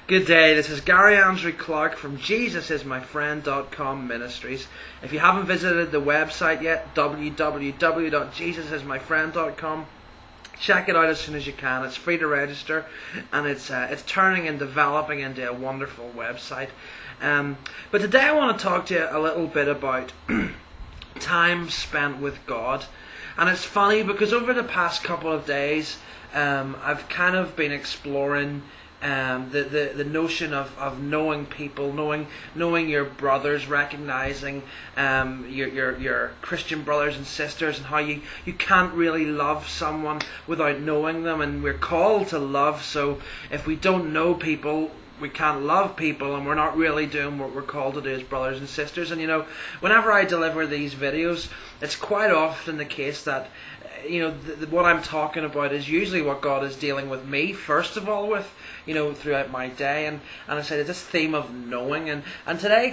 Good day, this is Gary Andrew Clark from JesusIsMyFriend.com Ministries. If you haven't visited the website yet, www.JesusIsMyFriend.com, check it out as soon as you can. It's free to register, and it's turning and developing into a wonderful website. But today I want to talk to you a little bit about time spent with God. And it's funny because over the past couple of days, I've kind of been exploring the notion of knowing people, knowing your brothers, recognizing your Christian brothers and sisters, and how you can't really love someone without knowing them, and we're called to love. So if we don't know people, we can't love people, and we're not really doing what we're called to do as brothers and sisters. And whenever I deliver these videos, it's quite often the case that what I'm talking about is usually what God is dealing with me first of all with, throughout my day, and I said this theme of knowing, and today,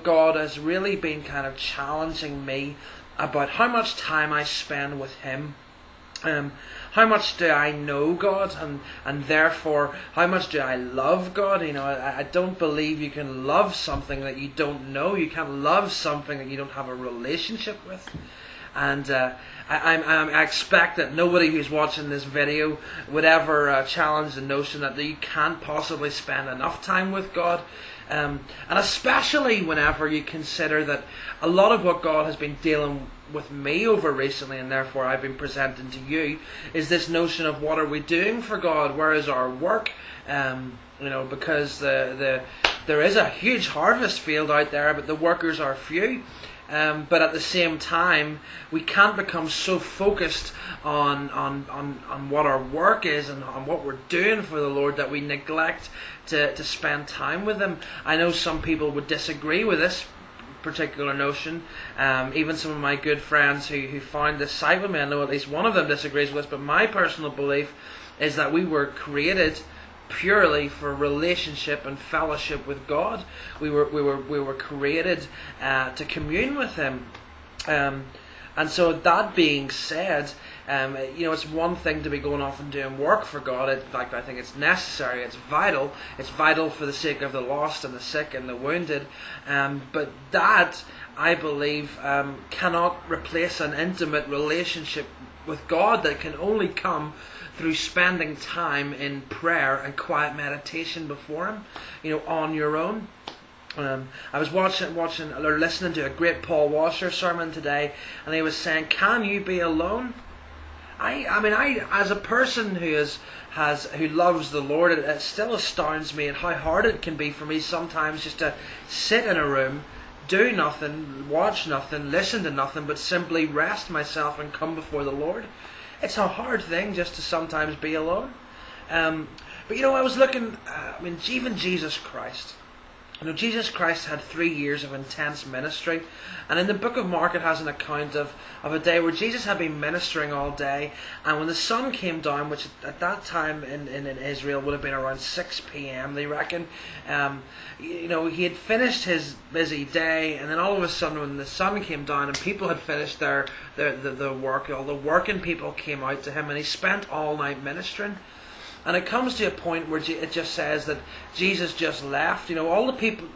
God has really been kind of challenging me about how much time I spend with Him. How much do I know God, and therefore how much do I love God? I don't believe you can love something that you don't know. You can't love something that you don't have a relationship with. And I expect that nobody who's watching this video would ever challenge the notion that you can't possibly spend enough time with God. And especially whenever you consider that a lot of what God has been dealing with me over recently, and therefore I've been presenting to you, is this notion of what are we doing for God? Where is our work? Because there is a huge harvest field out there, but the workers are few. But at the same time, we can't become so focused on what our work is and on what we're doing for the Lord that we neglect to spend time with Him. I know some people would disagree with this particular notion. Even some of my good friends who found this side with me, I know at least one of them disagrees with this, but my personal belief is that we were created purely for relationship and fellowship with God. We were created to commune with Him. And so that being said, it's one thing to be going off and doing work for God. In fact, I think it's necessary, it's vital. It's vital for the sake of the lost and the sick and the wounded. But that, I believe, cannot replace an intimate relationship with God that can only come through spending time in prayer and quiet meditation before Him, on your own. I was watching or listening to a great Paul Washer sermon today, and he was saying, "Can you be alone?" I as a person who loves the Lord, it still astounds me at how hard it can be for me sometimes just to sit in a room, do nothing, watch nothing, listen to nothing, but simply rest myself and come before the Lord. It's a hard thing just to sometimes be alone. But I was looking, even Jesus Christ. Jesus Christ had 3 years of intense ministry. And in the book of Mark it has an account of a day where Jesus had been ministering all day. And when the sun came down, which at that time in Israel would have been around 6 p.m, they reckon, he had finished his busy day. And then all of a sudden when the sun came down and people had finished their work, all the working people came out to him, and he spent all night ministering. And it comes to a point where it just says that Jesus just left. All the people,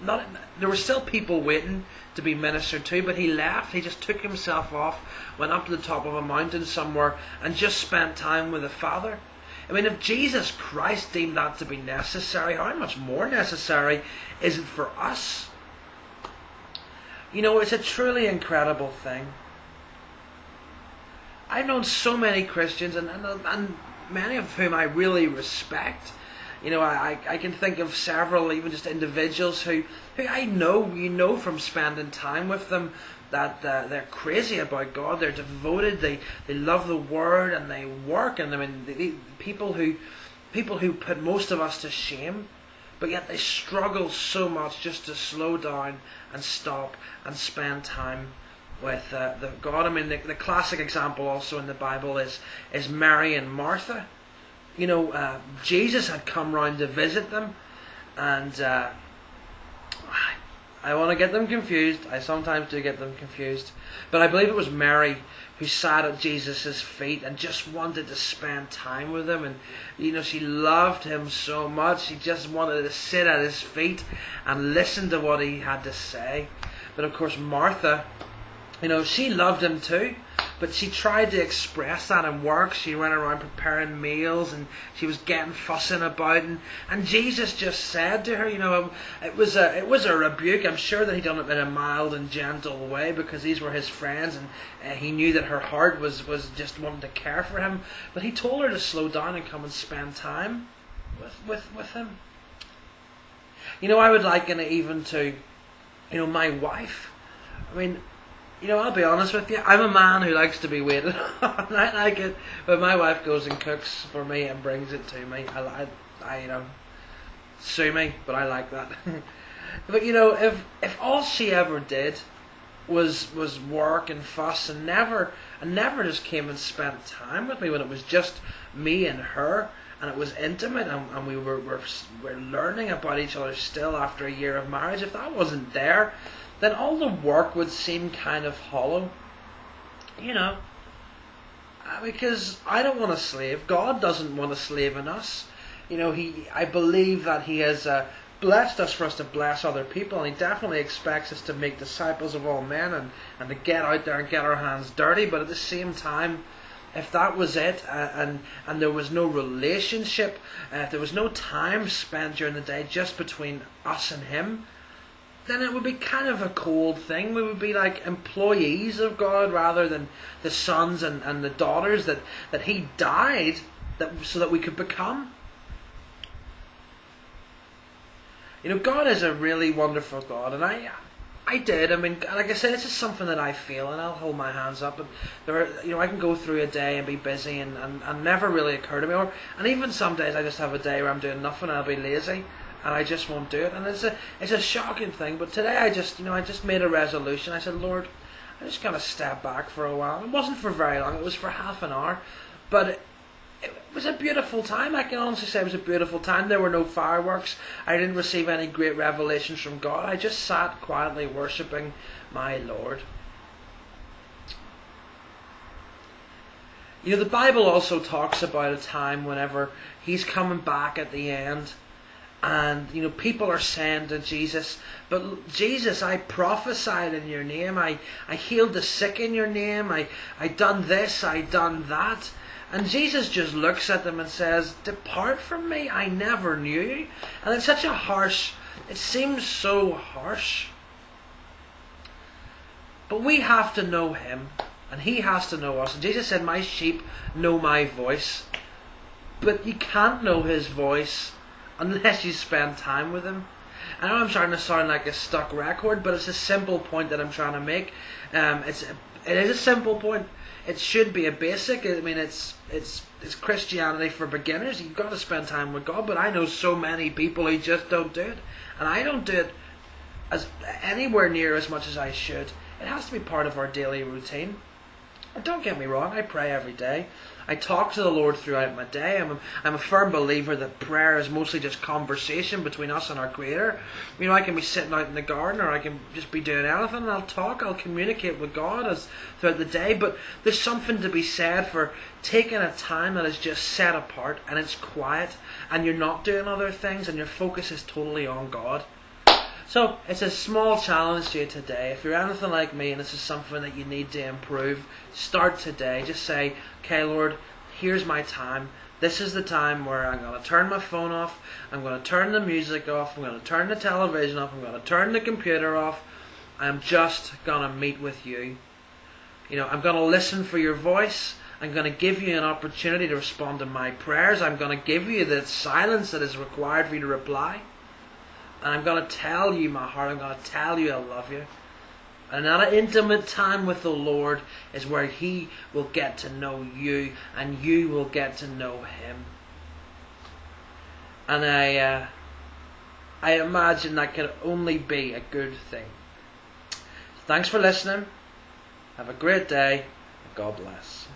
there were still people waiting to be ministered to, but he left. He just took himself off, went up to the top of a mountain somewhere, and just spent time with the Father. If Jesus Christ deemed that to be necessary, how much more necessary is it for us? It's a truly incredible thing. I've known so many Christians, and many of whom I really respect. I can think of several, even just individuals who I know, from spending time with them, that they're crazy about God. They're devoted. They love the Word, and they work. And people who put most of us to shame, but yet they struggle so much just to slow down and stop and spend time with the God. The classic example also in the Bible is Mary and Martha. Jesus had come round to visit them, and I want to get them confused. I sometimes do get them confused. But I believe it was Mary who sat at Jesus' feet and just wanted to spend time with him. And, she loved him so much. She just wanted to sit at his feet and listen to what he had to say. But of course, Martha, she loved him too. But she tried to express that in work. She went around preparing meals and she was getting fussing about. And Jesus just said to her, it was a rebuke. I'm sure that he done it in a mild and gentle way because these were his friends and he knew that her heart was just wanting to care for him. But he told her to slow down and come and spend time with him. I would liken it even to, my wife. I mean, I'll be honest with you. I'm a man who likes to be waited on. I like it when my wife goes and cooks for me and brings it to me. I sue me, but I like that. But if all she ever did was work and fuss and never just came and spent time with me when it was just me and her and it was intimate and we were learning about each other still after a year of marriage, if that wasn't there, then all the work would seem kind of hollow. Because I don't want a slave. God doesn't want a slave in us. I believe that He has blessed us for us to bless other people, and He definitely expects us to make disciples of all men and to get out there and get our hands dirty. But at the same time, if that was it, and there was no relationship, if there was no time spent during the day just between us and Him, then it would be kind of a cold thing. We would be like employees of God rather than the sons and the daughters that He died so that we could become. God is a really wonderful God, and I mean, like I said, it's just something that I feel, and I'll hold my hands up. And I can go through a day and be busy and never really occur to me, and even some days I just have a day where I'm doing nothing and I'll be lazy. And I just won't do it, and it's a shocking thing. But today I just made a resolution. I said, Lord, I'm just gonna step back for a while. It wasn't for very long; it was for half an hour, but it was a beautiful time. I can honestly say it was a beautiful time. There were no fireworks. I didn't receive any great revelations from God. I just sat quietly worshiping my Lord. The Bible also talks about a time whenever He's coming back at the end. And people are saying to Jesus, but Jesus, I prophesied in your name, I healed the sick in your name, I done this, I done that. And Jesus just looks at them and says, depart from me, I never knew you. And it's such a harsh, it seems so harsh. But we have to know Him, and He has to know us. And Jesus said, my sheep know my voice. But you can't know His voice unless you spend time with Him. I know I'm starting to sound like a stuck record, but it's a simple point that I'm trying to make. It is a simple point. It should be a basic. I mean, it's Christianity for beginners. You've got to spend time with God. But I know so many people who just don't do it, and I don't do it as anywhere near as much as I should. It has to be part of our daily routine. And don't get me wrong, I pray every day. I talk to the Lord throughout my day. I'm a firm believer that prayer is mostly just conversation between us and our Creator. I can be sitting out in the garden, or I can just be doing anything, and I'll communicate with God throughout the day. But there's something to be said for taking a time that is just set apart, and it's quiet, and you're not doing other things, and your focus is totally on God. So, it's a small challenge to you today. If you're anything like me and this is something that you need to improve, start today. Just say, okay, Lord, here's my time. This is the time where I'm going to turn my phone off. I'm going to turn the music off. I'm going to turn the television off. I'm going to turn the computer off. I'm just going to meet with you. I'm going to listen for your voice. I'm going to give you an opportunity to respond to my prayers. I'm going to give you the silence that is required for you to reply. And I'm going to tell you my heart. I'm going to tell you I love you. And that intimate time with the Lord is where He will get to know you, and you will get to know Him. And I imagine that can only be a good thing. Thanks for listening. Have a great day. God bless.